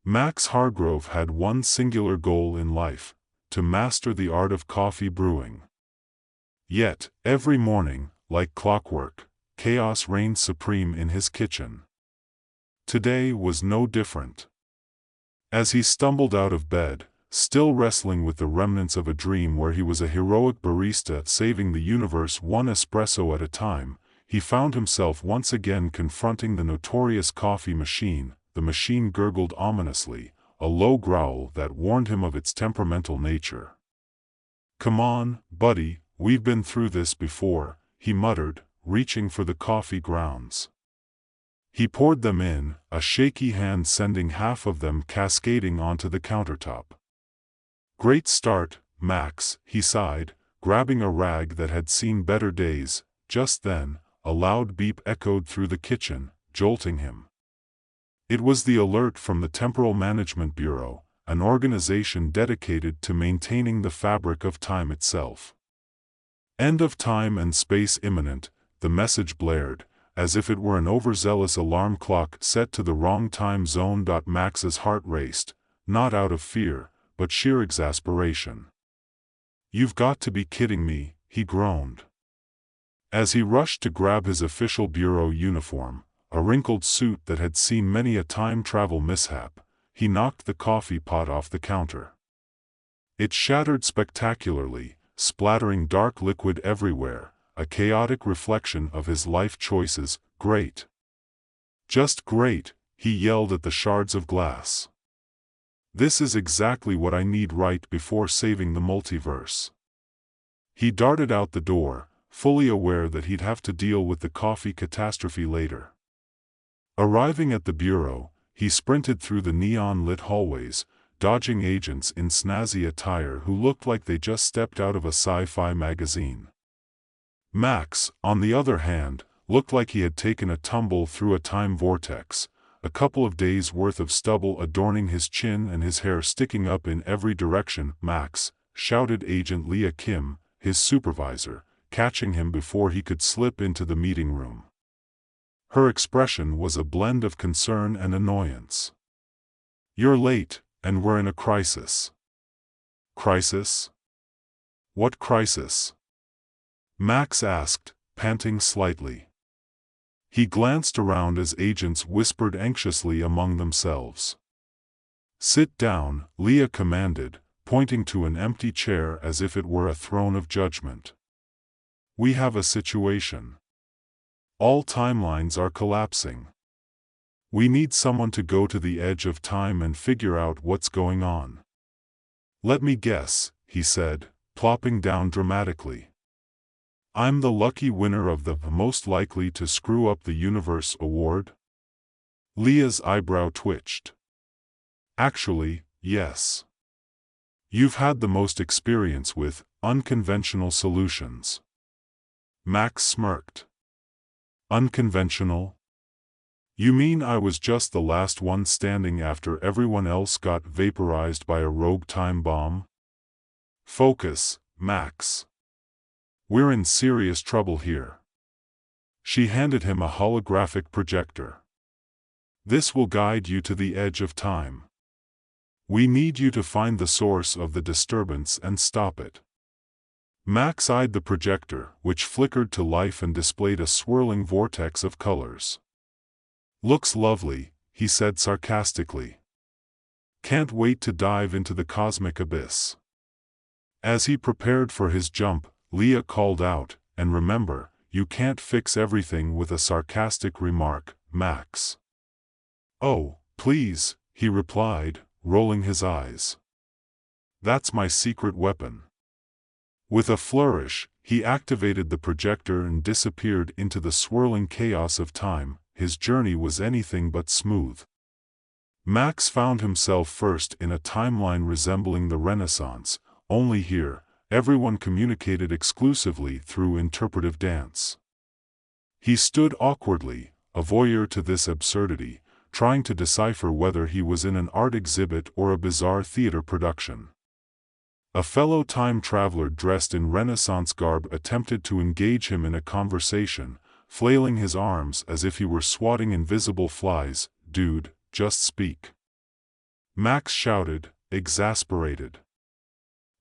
Max Hargrove had one singular goal in life: to master the art of coffee brewing. Yet, every morning, like clockwork, chaos reigned supreme in his kitchen. Today was no different. As he stumbled out of bed, still wrestling with the remnants of a dream where he was a heroic barista saving the universe one espresso at a time, he found himself once again confronting the notorious coffee machine. The machine gurgled ominously, a low growl that warned him of its temperamental nature. "Come on, buddy, we've been through this before," he muttered, reaching for the coffee grounds. He poured them in, a shaky hand sending half of them cascading onto the countertop. "Great start, Max," he sighed, grabbing a rag that had seen better days. Just then, a loud beep echoed through the kitchen, jolting him. It was the alert from the Temporal Management Bureau, an organization dedicated to maintaining the fabric of time itself. "End of time and space imminent," the message blared, as if it were an overzealous alarm clock set to the wrong time zone. Max's heart raced, not out of fear, but sheer exasperation. "You've got to be kidding me," he groaned. As he rushed to grab his official bureau uniform, a wrinkled suit that had seen many a time travel mishap, he knocked the coffee pot off the counter. It shattered spectacularly, splattering dark liquid everywhere, a chaotic reflection of his life choices. "Great. Just great," he yelled at the shards of glass. "This is exactly what I need right before saving the multiverse." He darted out the door, fully aware that he'd have to deal with the coffee catastrophe later. Arriving at the bureau, he sprinted through the neon-lit hallways, dodging agents in snazzy attire who looked like they just stepped out of a sci-fi magazine. Max, on the other hand, looked like he had taken a tumble through a time vortex, a couple of days' worth of stubble adorning his chin and his hair sticking up in every direction. "Max," shouted Agent Leah Kim, his supervisor, catching him before he could slip into the meeting room. Her expression was a blend of concern and annoyance. "You're late, and we're in a crisis." "Crisis? What crisis?" Max asked, panting slightly. He glanced around as agents whispered anxiously among themselves. "Sit down," Leah commanded, pointing to an empty chair as if it were a throne of judgment. "We have a situation. All timelines are collapsing. We need someone to go to the edge of time and figure out what's going on." "Let me guess," he said, plopping down dramatically. "I'm the lucky winner of the Most Likely to Screw Up the Universe award?" Leah's eyebrow twitched. "Actually, yes. You've had the most experience with unconventional solutions." Max smirked. "Unconventional? You mean I was just the last one standing after everyone else got vaporized by a rogue time bomb? Focus, Max. We're in serious trouble here." She handed him a holographic projector. "This will guide you to the edge of time. We need you to find the source of the disturbance and stop it." Max eyed the projector, which flickered to life and displayed a swirling vortex of colors. "Looks lovely," he said sarcastically. "Can't wait to dive into the cosmic abyss." As he prepared for his jump, Leah called out, "And remember, you can't fix everything with a sarcastic remark, Max." "Oh, please," he replied, rolling his eyes. "That's my secret weapon." With a flourish, he activated the projector and disappeared into the swirling chaos of time. His journey was anything but smooth. Max found himself first in a timeline resembling the Renaissance, only here, everyone communicated exclusively through interpretive dance. He stood awkwardly, a voyeur to this absurdity, trying to decipher whether he was in an art exhibit or a bizarre theater production. A fellow time traveler dressed in Renaissance garb attempted to engage him in a conversation, flailing his arms as if he were swatting invisible flies. "Dude, just speak." Max shouted, exasperated.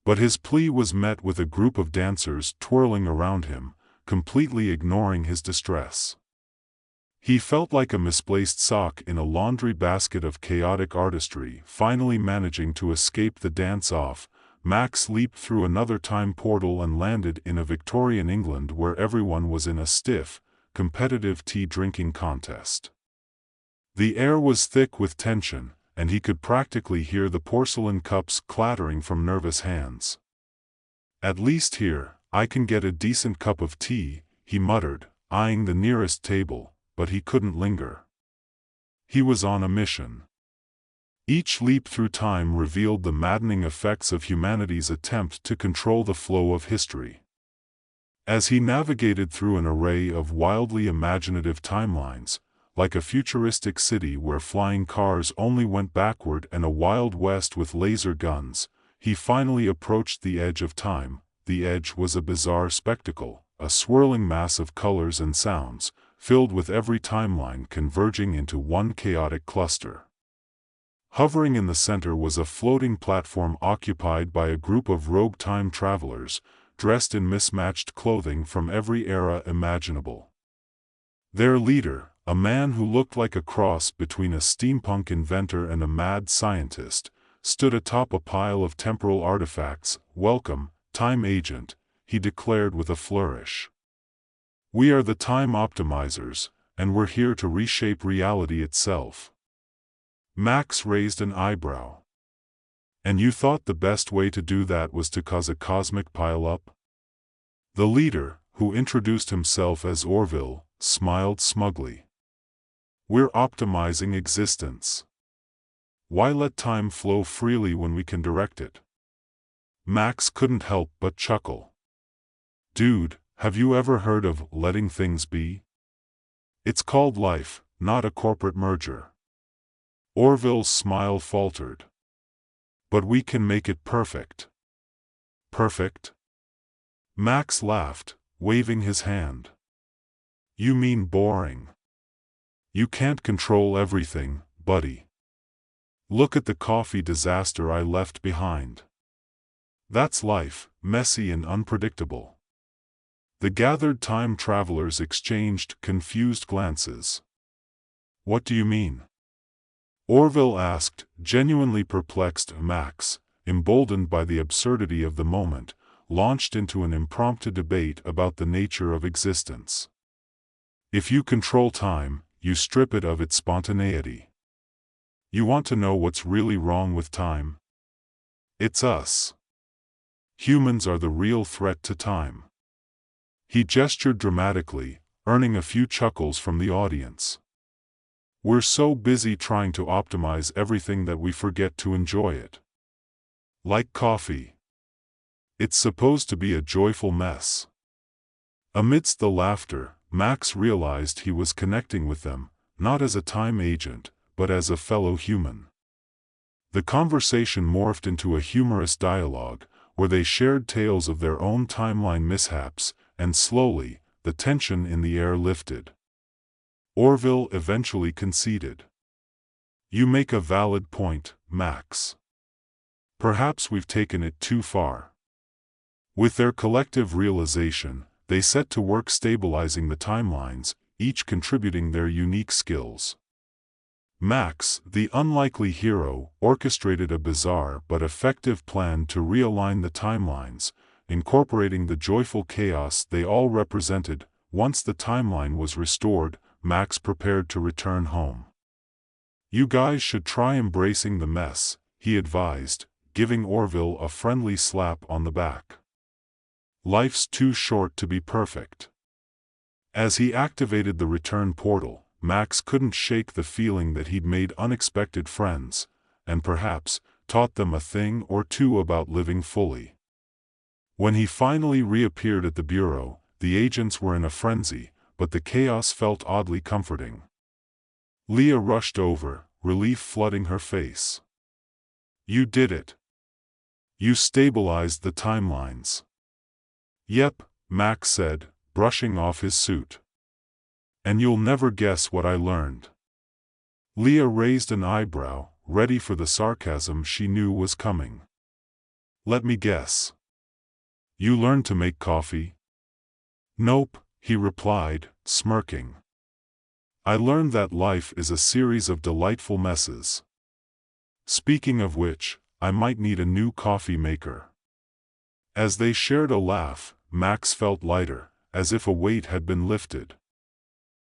But his plea was met with a group of dancers twirling around him, completely ignoring his distress. He felt like a misplaced sock in a laundry basket of chaotic artistry. Finally managing to escape the dance-off, Max leaped through another time portal and landed in a Victorian England where everyone was in a stiff, competitive tea-drinking contest. The air was thick with tension, and he could practically hear the porcelain cups clattering from nervous hands. "At least here, I can get a decent cup of tea," he muttered, eyeing the nearest table, but he couldn't linger. He was on a mission. Each leap through time revealed the maddening effects of humanity's attempt to control the flow of history. As he navigated through an array of wildly imaginative timelines, like a futuristic city where flying cars only went backward and a Wild West with laser guns, he finally approached the edge of time. The edge was a bizarre spectacle, a swirling mass of colors and sounds, filled with every timeline converging into one chaotic cluster. Hovering in the center was a floating platform occupied by a group of rogue time travelers, dressed in mismatched clothing from every era imaginable. Their leader, a man who looked like a cross between a steampunk inventor and a mad scientist, stood atop a pile of temporal artifacts. "Welcome, time agent," he declared with a flourish. "We are the time optimizers, and we're here to reshape reality itself." Max raised an eyebrow. "And you thought the best way to do that was to cause a cosmic pile-up?" The leader, who introduced himself as Orville, smiled smugly. "We're optimizing existence. Why let time flow freely when we can direct it?" Max couldn't help but chuckle. "Dude, have you ever heard of letting things be? It's called life, not a corporate merger." Orville's smile faltered. "But we can make it perfect." "Perfect?" Max laughed, waving his hand. "You mean boring. You can't control everything, buddy. Look at the coffee disaster I left behind. That's life, messy and unpredictable." The gathered time travelers exchanged confused glances. "What do you mean?" Orville asked, genuinely perplexed. Max, emboldened by the absurdity of the moment, launched into an impromptu debate about the nature of existence. "If you control time, you strip it of its spontaneity. You want to know what's really wrong with time? It's us. Humans are the real threat to time." He gestured dramatically, earning a few chuckles from the audience. "We're so busy trying to optimize everything that we forget to enjoy it. Like coffee. It's supposed to be a joyful mess." Amidst the laughter, Max realized he was connecting with them, not as a time agent, but as a fellow human. The conversation morphed into a humorous dialogue, where they shared tales of their own timeline mishaps, and slowly, the tension in the air lifted. Orville eventually conceded. "You make a valid point, Max. Perhaps we've taken it too far." With their collective realization, they set to work stabilizing the timelines, each contributing their unique skills. Max, the unlikely hero, orchestrated a bizarre but effective plan to realign the timelines, incorporating the joyful chaos they all represented. Once the timeline was restored, Max prepared to return home. "You guys should try embracing the mess," he advised, giving Orville a friendly slap on the back. "Life's too short to be perfect." As he activated the return portal, Max couldn't shake the feeling that he'd made unexpected friends, and perhaps, taught them a thing or two about living fully. When he finally reappeared at the bureau, the agents were in a frenzy, but the chaos felt oddly comforting. Leah rushed over, relief flooding her face. "You did it. You stabilized the timelines." "Yep," Max said, brushing off his suit. "And you'll never guess what I learned." Leah raised an eyebrow, ready for the sarcasm she knew was coming. "Let me guess. You learned to make coffee?" "Nope," he replied, smirking. "I learned that life is a series of delightful messes. Speaking of which, I might need a new coffee maker." As they shared a laugh, Max felt lighter, as if a weight had been lifted.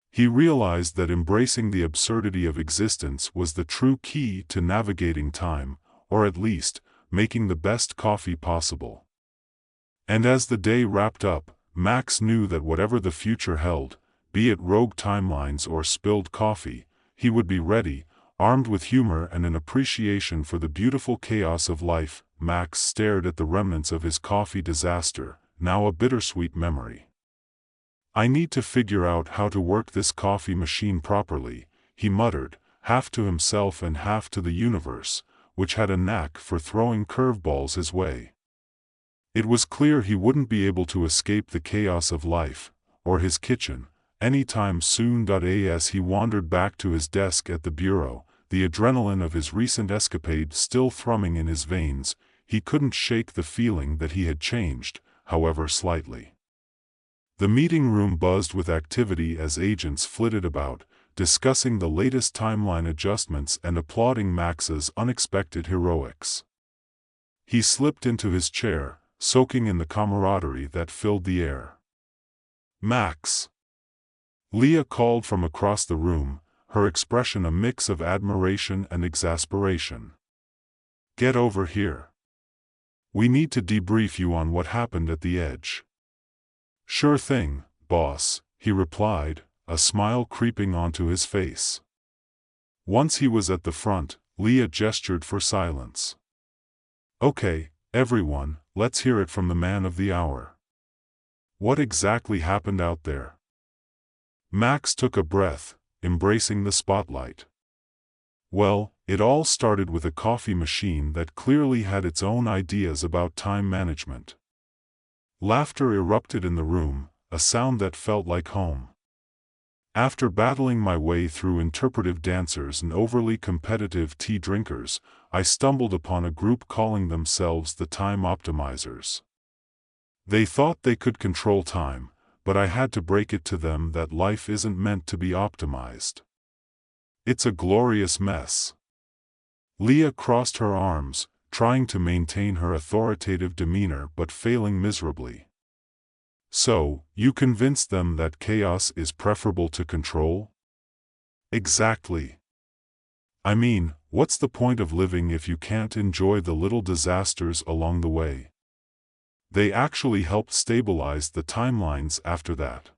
He realized that embracing the absurdity of existence was the true key to navigating time, or at least, making the best coffee possible. And as the day wrapped up, Max knew that whatever the future held, be it rogue timelines or spilled coffee, he would be ready, armed with humor and an appreciation for the beautiful chaos of life. Max stared at the remnants of his coffee disaster, now a bittersweet memory. "I need to figure out how to work this coffee machine properly," he muttered, half to himself and half to the universe, which had a knack for throwing curveballs his way. It was clear he wouldn't be able to escape the chaos of life, or his kitchen, anytime soon. As he wandered back to his desk at the bureau, the adrenaline of his recent escapade still thrumming in his veins, he couldn't shake the feeling that he had changed, however slightly. The meeting room buzzed with activity as agents flitted about, discussing the latest timeline adjustments and applauding Max's unexpected heroics. He slipped into his chair, soaking in the camaraderie that filled the air. "Max!" Leah called from across the room, her expression a mix of admiration and exasperation. "Get over here. We need to debrief you on what happened at the edge." "Sure thing, boss," he replied, a smile creeping onto his face. Once he was at the front, Leah gestured for silence. "Okay, everyone, let's hear it from the man of the hour. What exactly happened out there?" Max took a breath, embracing the spotlight. "Well, it all started with a coffee machine that clearly had its own ideas about time management." Laughter erupted in the room, a sound that felt like home. "After battling my way through interpretive dancers and overly competitive tea drinkers, I stumbled upon a group calling themselves the Time Optimizers. They thought they could control time, but I had to break it to them that life isn't meant to be optimized. It's a glorious mess." Leah crossed her arms, trying to maintain her authoritative demeanor but failing miserably. "So, you convinced them that chaos is preferable to control?" "Exactly. I mean, what's the point of living if you can't enjoy the little disasters along the way?" They actually helped stabilize the timelines after that.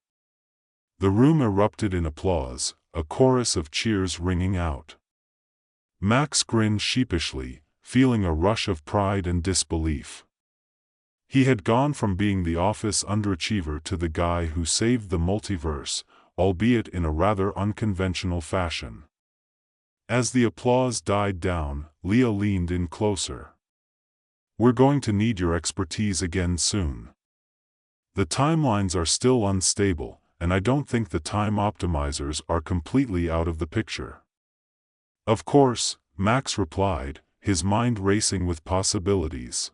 The room erupted in applause, a chorus of cheers ringing out. Max grinned sheepishly, feeling a rush of pride and disbelief. He had gone from being the office underachiever to the guy who saved the multiverse, albeit in a rather unconventional fashion. As the applause died down, Leah leaned in closer. "We're going to need your expertise again soon. The timelines are still unstable, and I don't think the time optimizers are completely out of the picture." "Of course," Max replied, his mind racing with possibilities.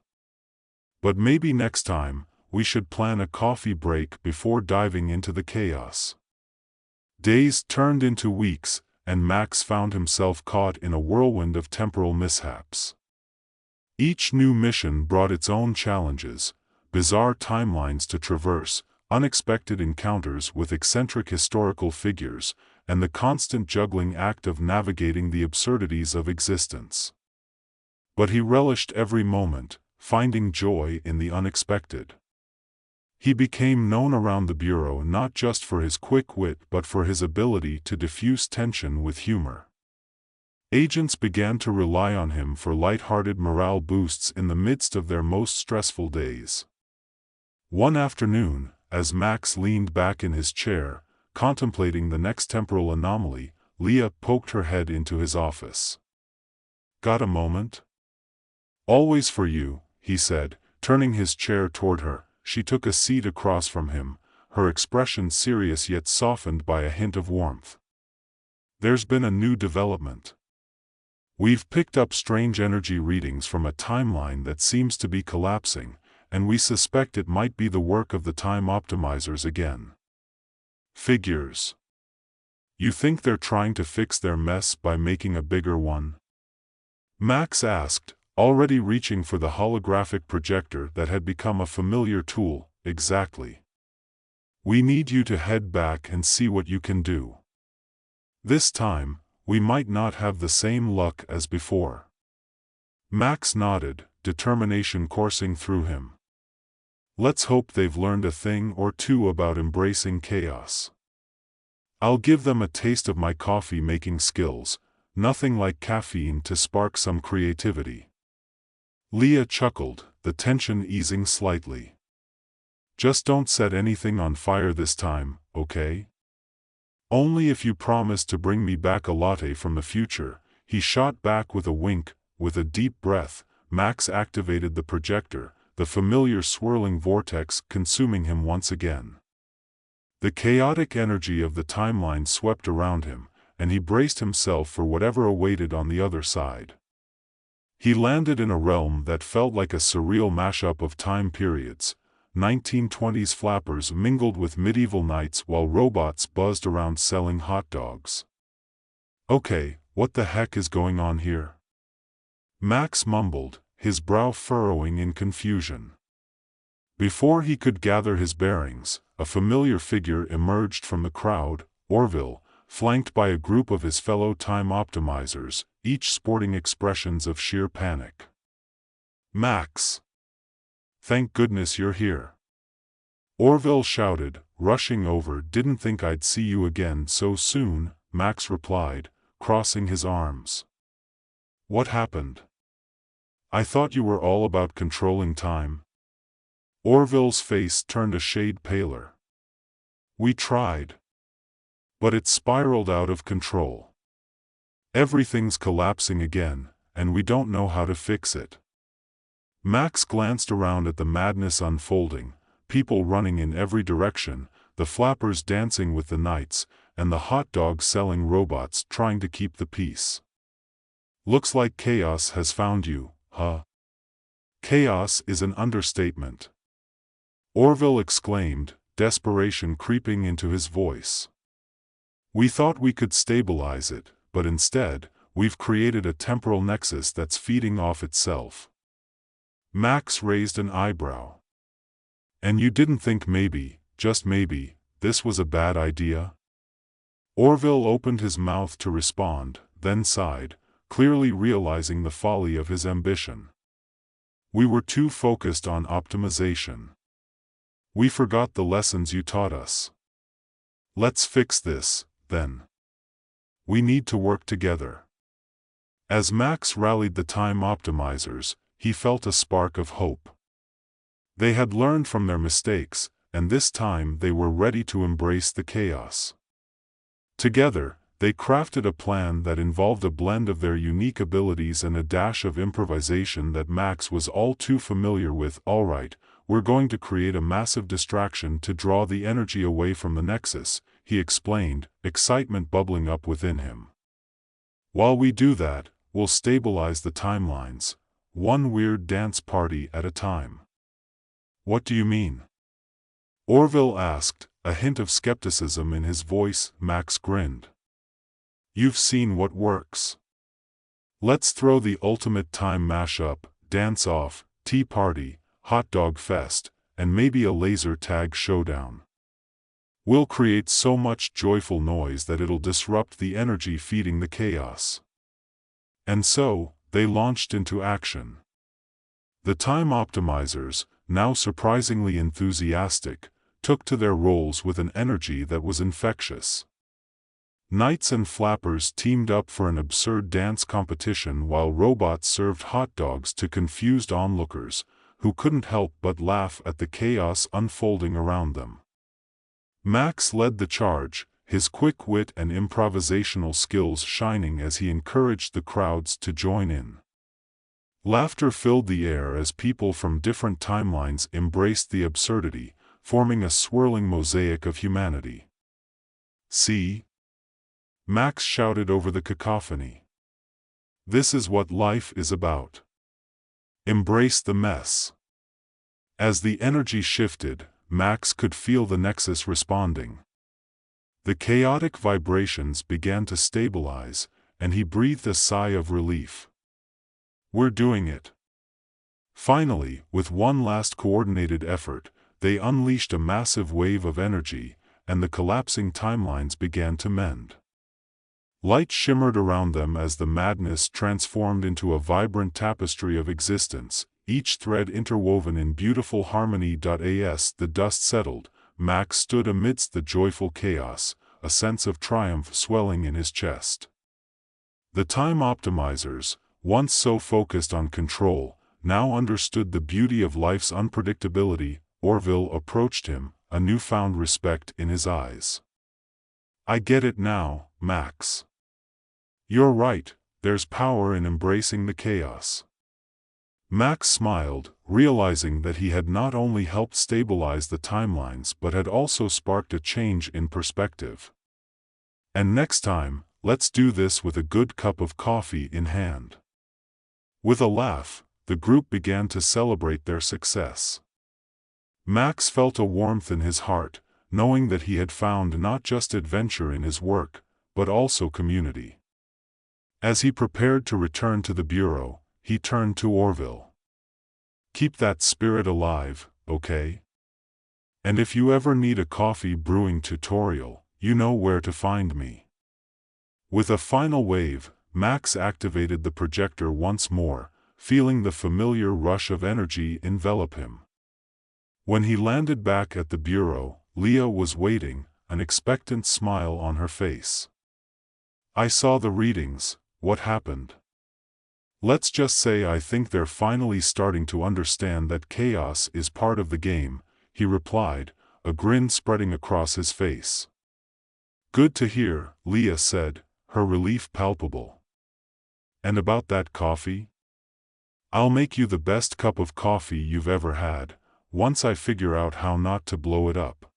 "But maybe next time, we should plan a coffee break before diving into the chaos." Days turned into weeks, and Max found himself caught in a whirlwind of temporal mishaps. Each new mission brought its own challenges, bizarre timelines to traverse, unexpected encounters with eccentric historical figures, and the constant juggling act of navigating the absurdities of existence. But he relished every moment, finding joy in the unexpected. He became known around the bureau not just for his quick wit but for his ability to diffuse tension with humor. Agents began to rely on him for light-hearted morale boosts in the midst of their most stressful days. One afternoon, as Max leaned back in his chair, contemplating the next temporal anomaly, Leah poked her head into his office. "Got a moment?" "Always for you," he said, turning his chair toward her. She took a seat across from him, her expression serious yet softened by a hint of warmth. "There's been a new development." We've picked up strange energy readings from a timeline that seems to be collapsing, and we suspect it might be the work of the time optimizers again. Figures. You think they're trying to fix their mess by making a bigger one? Max asked, already reaching for the holographic projector that had become a familiar tool. Exactly. We need you to head back and see what you can do. This time, we might not have the same luck as before. Max nodded, determination coursing through him. Let's hope they've learned a thing or two about embracing chaos. I'll give them a taste of my coffee-making skills, nothing like caffeine to spark some creativity. Leah chuckled, the tension easing slightly. Just don't set anything on fire this time, okay? Only if you promise to bring me back a latte from the future. He shot back with a wink. With a deep breath, Max activated the projector, the familiar swirling vortex consuming him once again. The chaotic energy of the timeline swept around him, and he braced himself for whatever awaited on the other side. He landed in a realm that felt like a surreal mashup of time periods. 1920s flappers mingled with medieval knights while robots buzzed around selling hot dogs. Okay, what the heck is going on here? Max mumbled, his brow furrowing in confusion. Before he could gather his bearings, a familiar figure emerged from the crowd, Orville, flanked by a group of his fellow time optimizers, each sporting expressions of sheer panic. Max! Thank goodness you're here. Orville shouted, rushing over. Didn't think I'd see you again so soon, Max replied, crossing his arms. What happened? I thought you were all about controlling time. Orville's face turned a shade paler. We tried. But it spiraled out of control. Everything's collapsing again, and we don't know how to fix it. Max glanced around at the madness unfolding, people running in every direction, the flappers dancing with the knights, and the hot dog-selling robots trying to keep the peace. Looks like chaos has found you, huh? Chaos is an understatement. Orville exclaimed, desperation creeping into his voice. We thought we could stabilize it, but instead, we've created a temporal nexus that's feeding off itself. Max raised an eyebrow. And you didn't think maybe, just maybe, this was a bad idea? Orville opened his mouth to respond, then sighed, clearly realizing the folly of his ambition. We were too focused on optimization. We forgot the lessons you taught us. Let's fix this, then. We need to work together. As Max rallied the time optimizers, he felt a spark of hope. They had learned from their mistakes, and this time they were ready to embrace the chaos. Together, they crafted a plan that involved a blend of their unique abilities and a dash of improvisation that Max was all too familiar with. All right, we're going to create a massive distraction to draw the energy away from the Nexus, he explained, excitement bubbling up within him. While we do that, we'll stabilize the timelines, one weird dance party at a time. What do you mean? Orville asked, a hint of skepticism in his voice. Max grinned. You've seen what works. Let's throw the ultimate time mashup, dance-off, tea party, hot dog fest, and maybe a laser tag showdown. We'll create so much joyful noise that it'll disrupt the energy feeding the chaos. And so, they launched into action. The time optimizers, now surprisingly enthusiastic, took to their roles with an energy that was infectious. Knights and flappers teamed up for an absurd dance competition while robots served hot dogs to confused onlookers, who couldn't help but laugh at the chaos unfolding around them. Max led the charge, his quick wit and improvisational skills shining as he encouraged the crowds to join in. Laughter filled the air as people from different timelines embraced the absurdity, forming a swirling mosaic of humanity. See? Max shouted over the cacophony. This is what life is about. Embrace the mess. As the energy shifted, Max could feel the nexus responding. The chaotic vibrations began to stabilize, and he breathed a sigh of relief. We're doing it. Finally, with one last coordinated effort, they unleashed a massive wave of energy, and the collapsing timelines began to mend. Light shimmered around them as the madness transformed into a vibrant tapestry of existence, each thread interwoven in beautiful harmony. As the dust settled, Max stood amidst the joyful chaos, a sense of triumph swelling in his chest. The time optimizers, once so focused on control, now understood the beauty of life's unpredictability. Orville approached him, a newfound respect in his eyes. I get it now, Max. You're right, there's power in embracing the chaos. Max smiled, realizing that he had not only helped stabilize the timelines but had also sparked a change in perspective. And next time, let's do this with a good cup of coffee in hand. With a laugh, the group began to celebrate their success. Max felt a warmth in his heart, knowing that he had found not just adventure in his work, but also community. As he prepared to return to the bureau, he turned to Orville. Keep that spirit alive, okay? And if you ever need a coffee brewing tutorial, you know where to find me. With a final wave, Max activated the projector once more, feeling the familiar rush of energy envelop him. When he landed back at the bureau, Leah was waiting, an expectant smile on her face. I saw the readings, what happened? Let's just say I think they're finally starting to understand that chaos is part of the game, he replied, a grin spreading across his face. Good to hear, Leah said, her relief palpable. And about that coffee? I'll make you the best cup of coffee you've ever had, once I figure out how not to blow it up.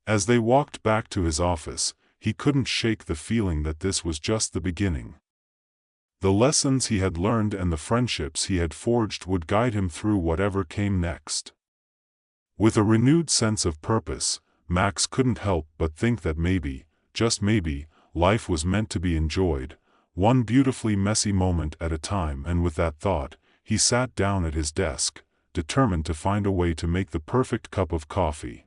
As they walked back to his office, he couldn't shake the feeling that this was just the beginning. The lessons he had learned and the friendships he had forged would guide him through whatever came next. With a renewed sense of purpose, Max couldn't help but think that maybe, just maybe, life was meant to be enjoyed, one beautifully messy moment at a time. And with that thought, he sat down at his desk, determined to find a way to make the perfect cup of coffee.